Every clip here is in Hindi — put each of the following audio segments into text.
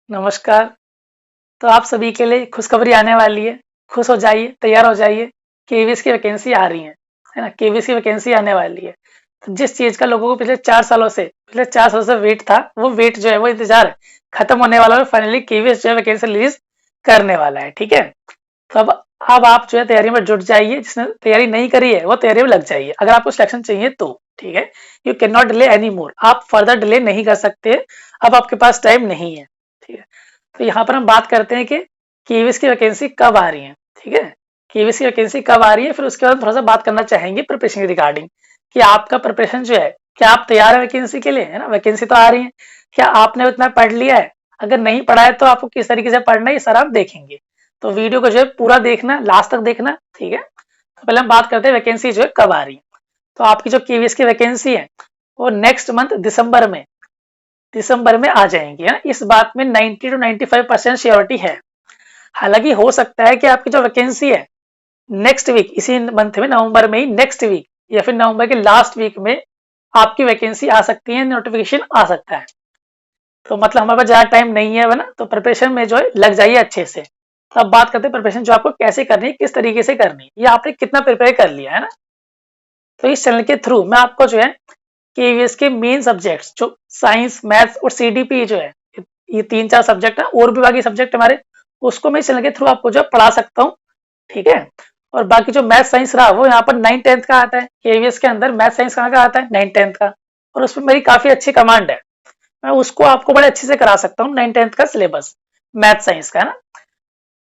नमस्कार। तो आप सभी के लिए खुशखबरी आने वाली है। खुश हो जाइए, तैयार हो जाइए। केवीएस की वैकेंसी आ रही है ना? केवीएस की वैकेंसी आने वाली है। तो जिस चीज़ का लोगों को पिछले 4 सालों से वेट था, वो वेट जो है, वो इंतज़ार खत्म होने वाला है और फाइनली केवीएस जो है वैकेंसी रिलीज़ करने वाला है, ठीक है? तो अब आप जो है तैयारी में जुट जाइए। जिसने तैयारी नहीं करी है, वो तैयारी में लग जाइए। अगर आपको सिलेक्शन चाहिए तो, ठीक है? You can not delay any more. आप फर्दर डिले नहीं कर सकते। अब आपके पास टाइम नहीं है, ठीक है? तो यहाँ पर हम बात करते हैं कि केवीएस की वैकेंसी कब आ रही है, ठीक है? केवीएस की वैकेंसी कब आ रही है, फिर उसके बाद थोड़ा सा बात करना चाहेंगे प्रिपरेशन के रिगार्डिंग कि आपका प्रिपरेशन जो है, क्या आप तैयार है वैकेंसी के लिए, है ना? वैकेंसी तो आ रही है, क्या आपने उतना पढ़ लिया है? अगर नहीं पढ़ा है तो आपको किस तरीके से पढ़ना है, ये सर आप देखेंगे। तो वीडियो को जो है पूरा देखना, लास्ट तक देखना, ठीक है? तो पहले हम बात करते हैं वैकेंसी जो है कब आ रही है। तो आपकी जो केवीएस की वैकेंसी है, वो नेक्स्ट मंथ दिसंबर में आ जाएंगी, है ना? इस बात में 90 to 95% श्योरिटी है। हालांकि हो सकता है कि आपकी जो वैकेंसी है नेक्स्ट वीक, इसी मंथ में, नवंबर में ही, नेक्स्ट वीक या फिर नवंबर के लास्ट वीक में आपकी वैकेंसी आ सकती है, नोटिफिकेशन आ सकता है। तो मतलब हमारे पास ज्यादा टाइम नहीं है, ना? तो प्रिपरेशन में जो है लग जाइए अच्छे से। तो अब बात करते हैं प्रिपरेशन जो आपको कैसे करनी है, किस तरीके से करनी है, या आपने कितना प्रिपेयर कर लिया है ना। तो इस चैनल के थ्रू मैं आपको जो है केवीएस के मेन सब्जेक्ट्स जो साइंस, मैथ्स और सीडीपी जो है, ये 3-4 सब्जेक्ट है, और भी बाकी सब्जेक्ट हमारे, उसको मैं इस चैनल के थ्रू आपको जो है पढ़ा सकता हूँ, ठीक है? और बाकी जो मैथ साइंस रहा, वो यहाँ पर 9-10th का आता है। केवीएस के अंदर मैथ साइंस कहाँ का आता है? 9-10th का। और उसमें मेरी काफी अच्छी कमांड है, मैं उसको आपको बड़े अच्छे से करा सकता हूँ। 9-10th का सिलेबस मैथ साइंस का, है ना?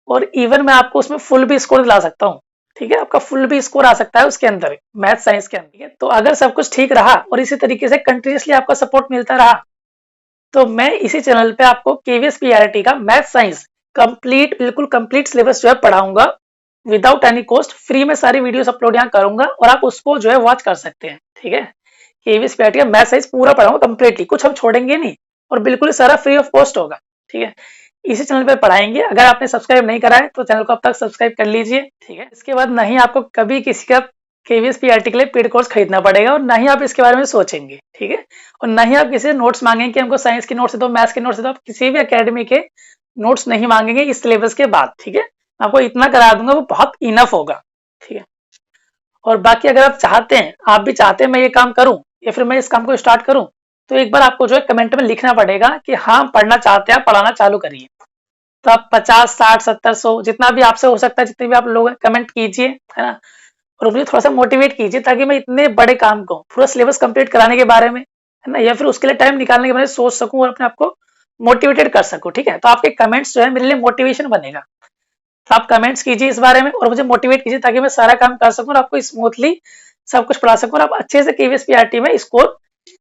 और इवन मैं आपको उसमें फुल भी स्कोर दिला सकता हूँ, ठीक है? आपका फुल भी स्कोर आ सकता है उसके अंदर, मैथ साइंस के अंदर, ठीक है? तो अगर सब कुछ ठीक रहा और इसी तरीके से कंटिन्यूसली आपका सपोर्ट मिलता रहा, तो मैं इसी चैनल पे आपको केवीएस पीआरटी का मैथ साइंस कंप्लीट, बिल्कुल कंप्लीट सिलेबस जो है पढ़ाऊंगा विदाउट एनी कॉस्ट। फ्री में सारी वीडियोस अपलोड यहाँ करूंगा और आप उसको जो है वॉच कर सकते हैं, ठीक है? केवीएस पीआरटी का मैथ साइंस पूरा पढ़ाऊंगा कंप्लीटली, कुछ हम छोड़ेंगे नहीं, और बिल्कुल सारा फ्री ऑफ कॉस्ट होगा, ठीक है? इसी चैनल पे पढ़ाएंगे। अगर आपने सब्सक्राइब नहीं करा है तो चैनल को अब तक सब्सक्राइब कर लीजिए, ठीक है? इसके बाद ना ही आपको कभी किसी का केवीएस पीआरटी के लिए पेड कोर्स खरीदना पड़ेगा, और ना ही आप इसके बारे में सोचेंगे, ठीक है? और ना ही आप किसी से नोट्स मांगेंगे कि हमको साइंस के नोट्स दो, मैथ्स के नोट्स दो। आप किसी भी अकेडमी के नोट्स नहीं मांगेंगे इस सिलेबस के बाद, ठीक है? आपको इतना करा दूंगा, वो बहुत इनफ होगा, ठीक है? और बाकी अगर आप चाहते हैं, आप भी चाहते हैं मैं ये काम करूं या फिर मैं इस काम को स्टार्ट करूं, तो एक बार आपको जो है कमेंट में लिखना पड़ेगा कि हाँ पढ़ना चाहते हैं, आप पढ़ाना चालू करिए। तो आप 50, 60, 70, 100 जितना भी आपसे हो सकता है, जितने भी आप लोग कमेंट कीजिए, है ना? और मुझे थोड़ा सा मोटिवेट कीजिए, ताकि मैं इतने बड़े काम को, पूरा सिलेबस कंप्लीट कराने के बारे में, है ना, या फिर उसके लिए टाइम निकालने के बारे में सोच सकूं और अपने आप को मोटिवेटेड कर सकूं, ठीक है? तो आपके कमेंट्स जो है मेरे लिए मोटिवेशन बनेगा। तो आप कमेंट्स कीजिए इस बारे में और मुझे मोटिवेट कीजिए, ताकि मैं सारा काम कर सकूं और आपको स्मूथली सब कुछ पढ़ा सकूं और आप अच्छे से केवीएस पीआरटी में स्कोर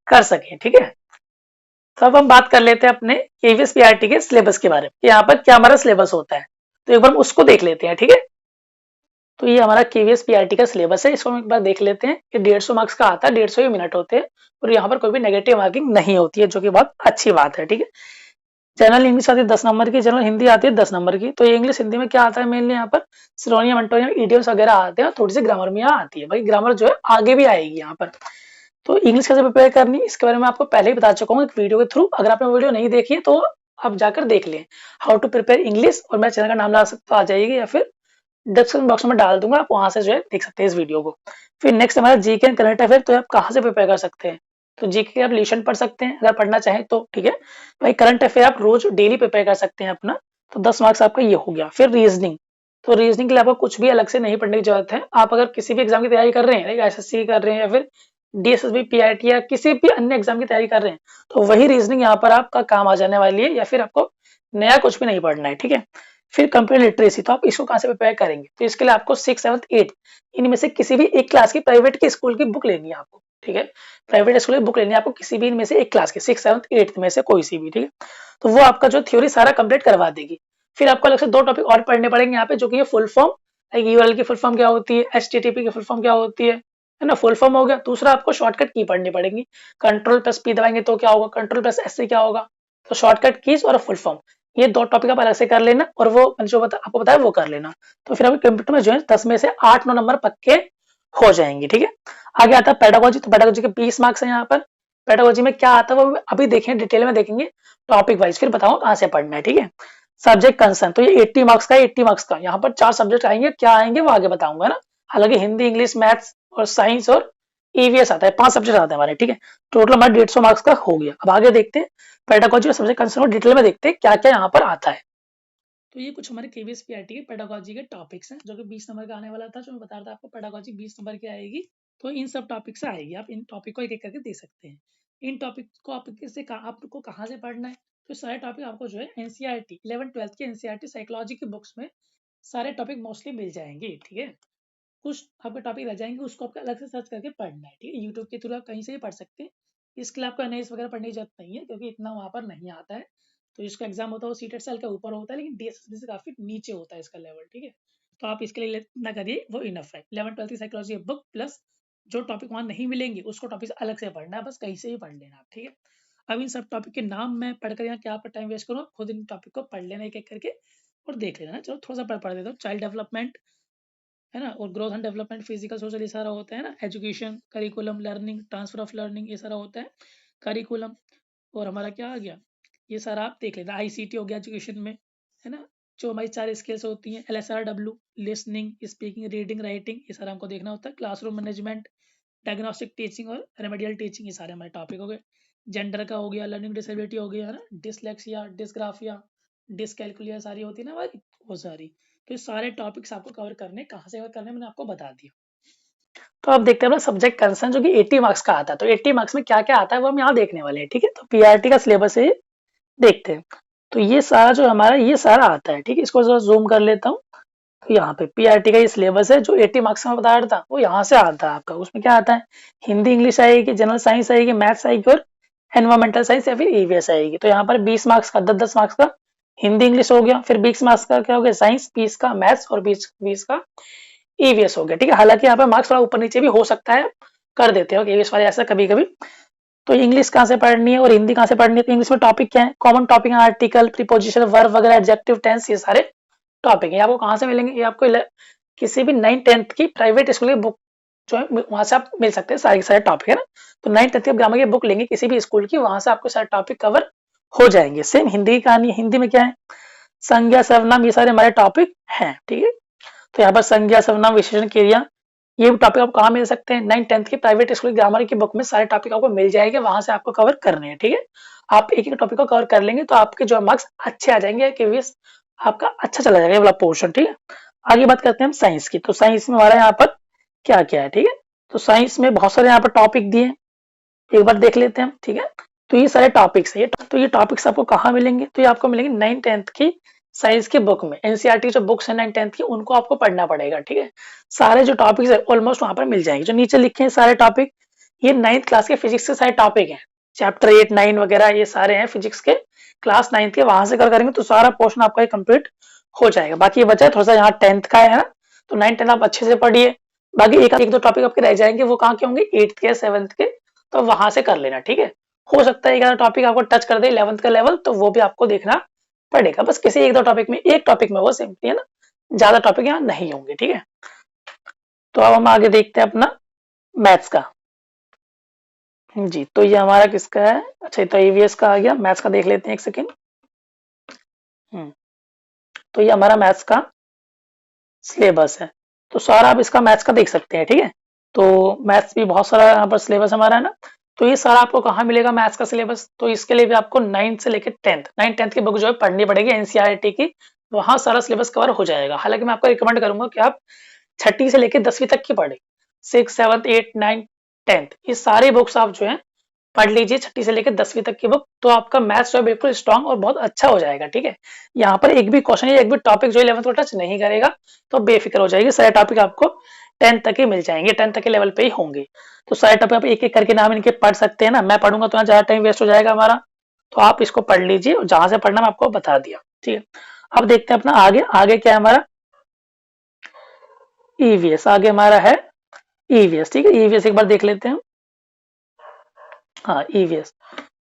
कर सकें, ठीक है? तो अब हम बात कर लेते हैं अपने केवीएस पीआरटी के सिलेबस के बारे में, यहाँ पर क्या हमारा सिलेबस होता है। तो एक बार हम उसको देख लेते हैं, ठीक है? तो ये हमारा केवीएस पीआरटी का सिलेबस है, इसको हम एक बार देख लेते हैं। ये 150 मार्क्स का आता है, 150 मिनट होते हैं, और यहाँ पर कोई भी नेगेटिव मार्किंग नहीं होती है, जो कि बहुत अच्छी बात है, ठीक है? जनरल इंग्लिश आती है 10 नंबर की, जनरल हिंदी आती है 10 नंबर की। तो ये इंग्लिश हिंदी में क्या आता है मेनली, यहाँ पर सिनोनियम, एंटोनियम, इडियम्स वगैरह आते हैं, थोड़ी सी ग्रामर में यहाँ आती है। भाई ग्रामर जो है आगे भी आएगी यहाँ पर। तो इंग्लिश कैसे प्रिपेयर करनी, इसके बारे में आपको पहले ही बता चुका हूँ एक वीडियो के थ्रू। अगर आपने वीडियो नहीं देखी है तो आप जाकर देख लें, हाउ टू प्रिपेयर इंग्लिश, और मेरे चैनल का नाम ला सकते आ जाएगी, या फिर डिस्क्रिप्शन बॉक्स में डाल दूंगा, आप वहां से जो है देख सकते हैं इस वीडियो को। फिर नेक्स्ट हमारा जीके एंड करंट अफेयर। तो आप कहाँ से प्रिपेयर कर सकते हैं? तो जीके के आप लेसन पढ़ सकते हैं अगर पढ़ना चाहें तो, ठीक है? भाई करंट अफेयर आप रोज डेली प्रिपेयर कर सकते हैं अपना। तो 10 मार्क्स आपका ये हो गया। फिर रीजनिंग, तो रीजनिंग के लिए आपको कुछ भी अलग से नहीं पढ़ने की जरूरत है। आप अगर किसी भी एग्जाम की तैयारी कर रहे हैं, एसएससी कर रहे हैं, या फिर डीएसएसबी, पीआईटी, या किसी भी अन्य एग्जाम की तैयारी कर रहे हैं, तो वही रीजनिंग यहाँ पर आपका काम आ जाने वाली है, या फिर आपको नया कुछ भी नहीं पढ़ना है, ठीक है? फिर कंप्यूटर लिटरेसी, तो आप इसको कहाँ से प्रिपेयर करेंगे? तो इसके लिए आपको 6, 7, 8 इनमें से किसी भी एक क्लास की, प्राइवेट की स्कूल की बुक लेनी है आपको, ठीक है? प्राइवेट स्कूल की बुक लेनी है आपको, किसी भी इनमें से एक क्लास की, 6, 7, 8 में से कोई सी भी, ठीक है? तो वो आपका जो थ्योरी सारा कंप्लीट करवा देगी। फिर आपको अलग से 2 टॉपिक और पढ़ने पड़ेंगे यहाँ पे, जो कि है फुल फॉर्म। लाइक यूआरएल की फुल फॉर्म क्या होती है, एचटीटीपी की फुल फॉर्म क्या होती है ना? फुल फॉर्म हो गया। दूसरा आपको शॉर्टकट की पढ़नी पड़ेगी। कंट्रोल प्लस पी दबाएंगे तो क्या होगा, कंट्रोल प्लस एस से क्या होगा। तो शॉर्टकट कीज और फुल फॉर्म, ये 2 टॉपिक आप अलग से कर लेना, और वो मैंने जो आपको बताया वो कर लेना। तो फिर आपके कंप्यूटर में जो है 10 में से 8-9 नंबर पक्के हो जाएंगे, ठीक है? आगे आता है पेडागोजी। तो पेडागोजी के 20 मार्क्स है यहाँ पर। पेडागोजी में क्या आता है वो अभी देखें, डिटेल में देखेंगे टॉपिक वाइज, फिर बताऊँ कहाँ से पढ़ना है, ठीक है। सब्जेक्ट कंसर्न, तो ये 80 मार्क्स का है, 80 मार्क्स का। यहाँ पर 4 सब्जेक्ट आएंगे, क्या आएंगे वो आगे बताऊंगा ना। हालांकि हिंदी, इंग्लिश, मैथ्स और साइंस और ईवीएस आता है, 5 सब्जेक्ट आते हैं हमारे, ठीक है। टोटल हमारा 150 मार्क्स का हो गया। अब आगे देखते हैं पेडागोजी और सब्जेक्ट कंसर्न डिटेल में देखते हैं क्या क्या यहाँ पर आता है। तो ये कुछ हमारे केवीएस पीआरटी के पेडागोजी के टॉपिक्स हैं, जो कि 20 नंबर का आने वाला था, जो मैं बता रहा था आपको पेडागोजी 20 नंबर की आएगी। तो इन सब टॉपिक से आएगी, आप इन टॉपिक को एक एक करके देख सकते हैं। इन टॉपिक को आपको कहाँ से पढ़ना है, तो सारे टॉपिक आपको जो है एनसीईआरटी 11th-12th की एनसीईआरटी साइकोलॉजी की बुक्स में सारे टॉपिक मोस्टली मिल जाएंगे, ठीक है। कुछ आपके टॉपिक रह जाएंगे, उसको आपको अलग से सर्च करके पढ़ना है, ठीक है। यूट्यूब के थ्रू आप कहीं से भी पढ़ सकते हैं। इसके लिए आपको एनालिसिस वगैरह पढ़ने की जरूरत नहीं है, क्योंकि इतना वहाँ पर नहीं आता है। तो इसका एग्जाम होता है वो सीटेट सेल के ऊपर होता है, लेकिन डीएसएसबी से काफी नीचे होता है इसका लेवल, ठीक है। तो आप इसके लिए ना करिए, वो इनफ है। 11th-12th की साइकोलॉजी बुक प्लस जो टॉपिक वहाँ नहीं मिलेंगे उसको टॉपिक अलग से पढ़ना है, बस कहीं से भी पढ़ लेना आप, ठीक है। अब इन सब टॉपिक के नाम मैं पढ़कर यहाँ क्या आपका टाइम वेस्ट करूँ, खुद इन टॉपिक को पढ़ लेना एक एक करके और देख लेना। चलो थोड़ा सा पढ़ देता हूँ। चाइल्ड डेवलपमेंट है ना, और growth and development, physical social, ये सारा होता है ना। Education, curriculum, learning, transfer of learning, ये सारा होता है करिकुलम। और हमारा क्या आ गया, ये सारा आप देख लेना। आईसीटी हो गया एजुकेशन में, है ना। जो हमारी 4 स्किल्स होती हैं, एलएसआरडब्ल्यू, लिसनिंग, स्पीकिंग, रीडिंग, राइटिंग, ये सारा हमको देखना होता है। क्लासरूम मैनेजमेंट, डायग्नोस्टिक टीचिंग और रेमेडियल टीचिंग, ये सारे हमारे टॉपिक हो गए। जेंडर का हो गया, लर्निंग डिसेबिलिटी हो गया, है ना। डिसलेक्सिया, डिसग्राफिया, डिसकैलकुलिया सारी होती है ना हमारी, वो सारी। तो ये सारे टॉपिक्स आपको कवर करने, कहाँ से कवर करने मैंने आपको बता दिया। तो अब देखते हैं अपना सब्जेक्ट कंसर्न, जो कि 80 मार्क्स का आता है। तो 80 मार्क्स में क्या क्या आता है वो हम यहाँ देखने वाले हैं, ठीक है। तो पीआरटी का सिलेबस है, देखते हैं। तो ये सारा जो हमारा ये सारा आता है, ठीक है। इसको जरा जूम कर लेता हूँ। तो यहाँ पे पीआरटी का ये सिलेबस है, जो 80 मार्क्स में बता रहा था वो यहाँ से आता है आपका। उसमें क्या आता है, हिंदी, इंग्लिश आएगी, जनरल साइंस आएगी, मैथ्स आएगी और एनवायरमेंटल साइंस या फिर ईवीएस आएगी। तो यहाँ पर 20 मार्क्स का 10-10 मार्क्स का हिंदी इंग्लिश हो गया, फिर 20 मार्क्स का क्या हो गया, साइंस, 20 का मैथ्स और 20 का ईवीएस हो गया, ठीक है। हालांकि यहाँ पर मार्क्स थोड़ा ऊपर नीचे भी हो सकता है, कर देते हो ईवीएस वाले ऐसा कभी कभी। तो इंग्लिश कहाँ से पढ़नी है और हिंदी कहाँ से पढ़नी है, तो इंग्लिश में टॉपिक क्या है, कॉमन टॉपिक है, आर्टिकल, प्रीपोजिशन, वर्ब वगैरह, एडजेक्टिव, टेंस, ये सारे टॉपिक है। आपको कहाँ से मिलेंगे, ये आपको किसी भी 9th-10th की प्राइवेट स्कूल की बुक जो है वहां से आप मिल सकते हैं, सारे के सारे टॉपिक, है ना। तो 9th-10th की ग्रामर की बुक लेंगे किसी भी स्कूल की, वहां से आपको सारे टॉपिक कवर हो जाएंगे। सेम हिंदी की कहानी है, हिंदी में क्या है, संज्ञा, सर्वनाम, ये सारे हमारे टॉपिक हैं, ठीक है। तो यहाँ पर संज्ञा, सर्वनाम, विशेषण, क्रिया, ये टॉपिक आपको कहाँ मिल सकते हैं, 9th-10th की प्राइवेट स्कूल ग्रामर की बुक में सारे टॉपिक आपको मिल जाएंगे, वहां से आपको कवर करने हैं, ठीक है। आप एक एक टॉपिक को कवर कर लेंगे तो आपके जो मार्क्स अच्छे आ जाएंगे, केवीएस आपका अच्छा चला जाएगा ये वाला पोर्शन, ठीक है। आगे बात करते हैं हम साइंस की। तो साइंस में हमारा यहाँ पर क्या क्या है, ठीक है। तो साइंस में बहुत सारे यहाँ पर टॉपिक दिए हैं, एक बार देख लेते हैं हम, ठीक है। तो ये सारे टॉपिक्स है, तो ये टॉपिक्स आपको कहाँ मिलेंगे, तो ये आपको मिलेंगे 9th-10th की साइंस की बुक में। एनसीईआरटी जो बुक्स है 9th-10th की, उनको आपको पढ़ना पड़ेगा, ठीक है। सारे जो टॉपिक्स है ऑलमोस्ट वहां पर मिल जाएंगे। जो नीचे लिखे हैं सारे टॉपिक, ये 9th क्लास के फिजिक्स के सारे टॉपिक हैं। चैप्टर 8, 9 वगैरह ये सारे हैं फिजिक्स के, क्लास 9th के, वहां से कर करेंगे तो सारा पोर्शन आपका कंप्लीट हो जाएगा। बाकी ये बचा है थोड़ा सा यहाँ 10th का है ना, तो 9th-10th आप अच्छे से पढ़िए। बाकी एक दो टॉपिक आपके रह जाएंगे, वो कहाँ के होंगे, 8th के, 7th के, तो वहां से कर लेना, ठीक है। हो सकता है एक आधा टॉपिक आपको टच कर दे 11th का लेवल, तो वो भी आपको देखना पड़ेगा। बस किसी एक दो टॉपिक में, एक टॉपिक में वो सिंपली, है ना, ज्यादा टॉपिक यहाँ नहीं होंगे, ठीक है। तो अब हम आगे देखते हैं अपना मैथ्स का जी। तो ये हमारा किसका है, अच्छा तो ईवीएस का आ गया, मैथ्स का देख लेते हैं एक सेकेंड। तो ये हमारा मैथ्स का सिलेबस है, तो सारा आप इसका मैथ्स का देख सकते हैं, ठीक है। तो मैथ्स भी बहुत सारा यहाँ पर सिलेबस हमारा है ना। तो ये सारा आपको कहाँ मिलेगा मैथ्स का सिलेबस, तो इसके लिए भी आपको 9th से लेकर 9th-10th की बुक जो है पढ़नी पड़ेगी एनसीईआरटी की, वहां सारा सिलेबस कवर हो जाएगा। हालांकि मैं आपको रिकमेंड करूंगा कि आप 6ठी से लेकर 10वीं तक की पढ़े, 6, 7, 8, 9, 10th, ये सारे बुक्स आप जो है पढ़ लीजिए 6ठी से लेकर 10वीं तक की बुक, तो आपका मैथ्स जो है बिल्कुल स्ट्रांग और बहुत अच्छा हो जाएगा, ठीक है। यहाँ पर एक भी क्वेश्चन या एक भी टॉपिक जो 11th को टच नहीं करेगा, तो बेफिक्र हो जाएगी, सारे टॉपिक आपको 10th तक ही मिल जाएंगे, 10th तक के लेवल पे ही होंगे। तो सारे टॉपिक आप एक एक करके नाम इनके पढ़ सकते हैं ना, मैं पढ़ूंगा तो यहाँ ज्यादा टाइम वेस्ट हो जाएगा हमारा, तो आप इसको पढ़ लीजिए और जहां से पढ़ना मैं आपको बता दिया, ठीक है। अब देखते हैं अपना आगे, आगे क्या है हमारा ईवीएस, आगे हमारा है ईवीएस, ठीक है। ईवीएस एक बार देख लेते हैं, हाँ ईवीएस।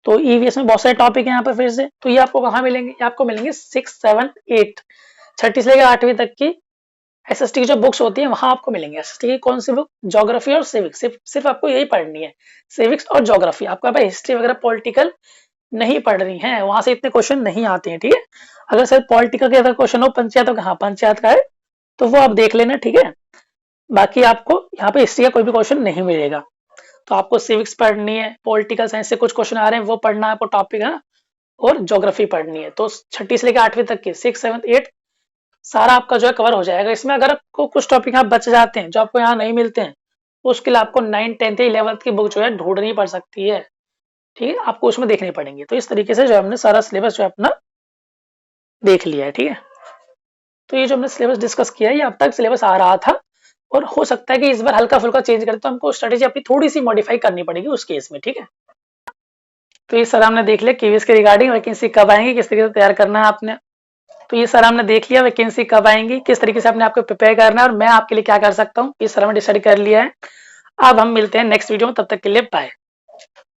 तो ईवीएस में बहुत सारे टॉपिक है यहाँ पर फिर से, तो ये आपको कहाँ मिलेंगे, ये आपको मिलेंगे 6, 7, 8, 6ठी से लेकर 8वीं तक की एसएसटी की जो बुक्स होती है वहां आपको मिलेंगे। एसएसटी की कौन सी बुक? ज्योग्राफी और सिविक्स। सिर्फ आपको यही पढ़नी है, सिविक्स और ज्योग्राफी। आपको यहाँ पे हिस्ट्री वगैरह पॉलिटिकल नहीं पढ़ रही है, वहां से इतने क्वेश्चन नहीं आते हैं, ठीक है। अगर सर पॉलिटिकल के अगर क्वेश्चन हो पंचायतों का, हाँ पंचायत का है तो वो आप देख लेना, ठीक है। बाकी आपको यहाँ पे हिस्ट्री का कोई भी क्वेश्चन नहीं मिलेगा। तो आपको सिविक्स पढ़नी है, पॉलिटिकल साइंस से कुछ क्वेश्चन आ रहे हैं वो पढ़ना है आपको, टॉपिक है ना, और ज्योग्राफी पढ़नी है। तो छठी से लेकर 8वीं तक के 6, 7, 8 सारा आपका जो है कवर हो जाएगा। इसमें अगर आपको कुछ टॉपिक यहाँ बच जाते हैं जो आपको यहाँ नहीं मिलते हैं, तो उसके लिए आपको 9, 10th, 11th की बुक जो है ढूंढनी पड़ सकती है, ठीक है। आपको उसमें देखनी पड़ेंगे। तो इस तरीके से जो हमने सारा सिलेबस जो है अपना देख लिया है, ठीक है। तो ये जो हमने सिलेबस डिस्कस किया है, ये अब तक सिलेबस आ रहा था, और हो सकता है कि इस बार हल्का फुल्का चेंज करें, तो हमको स्ट्रेटेजी अपनी थोड़ी सी मॉडिफाई करनी पड़ेगी उस केस में, ठीक है। तो ये सर हमने देख लिया केवीएस के रिगार्डिंग, वैकेंसी कब आएंगी, किस तरीके से तैयार करना है आपने। तो ये सर हमने देख लिया वैकेंसी कब आएंगी, किस तरीके से आपने आपको प्रिपेयर करना है, और मैं आपके लिए क्या कर सकता हूँ, ये सर हमने डिसाइड कर लिया है। अब हम मिलते हैं नेक्स्ट वीडियो में, तब तक के लिए बाय।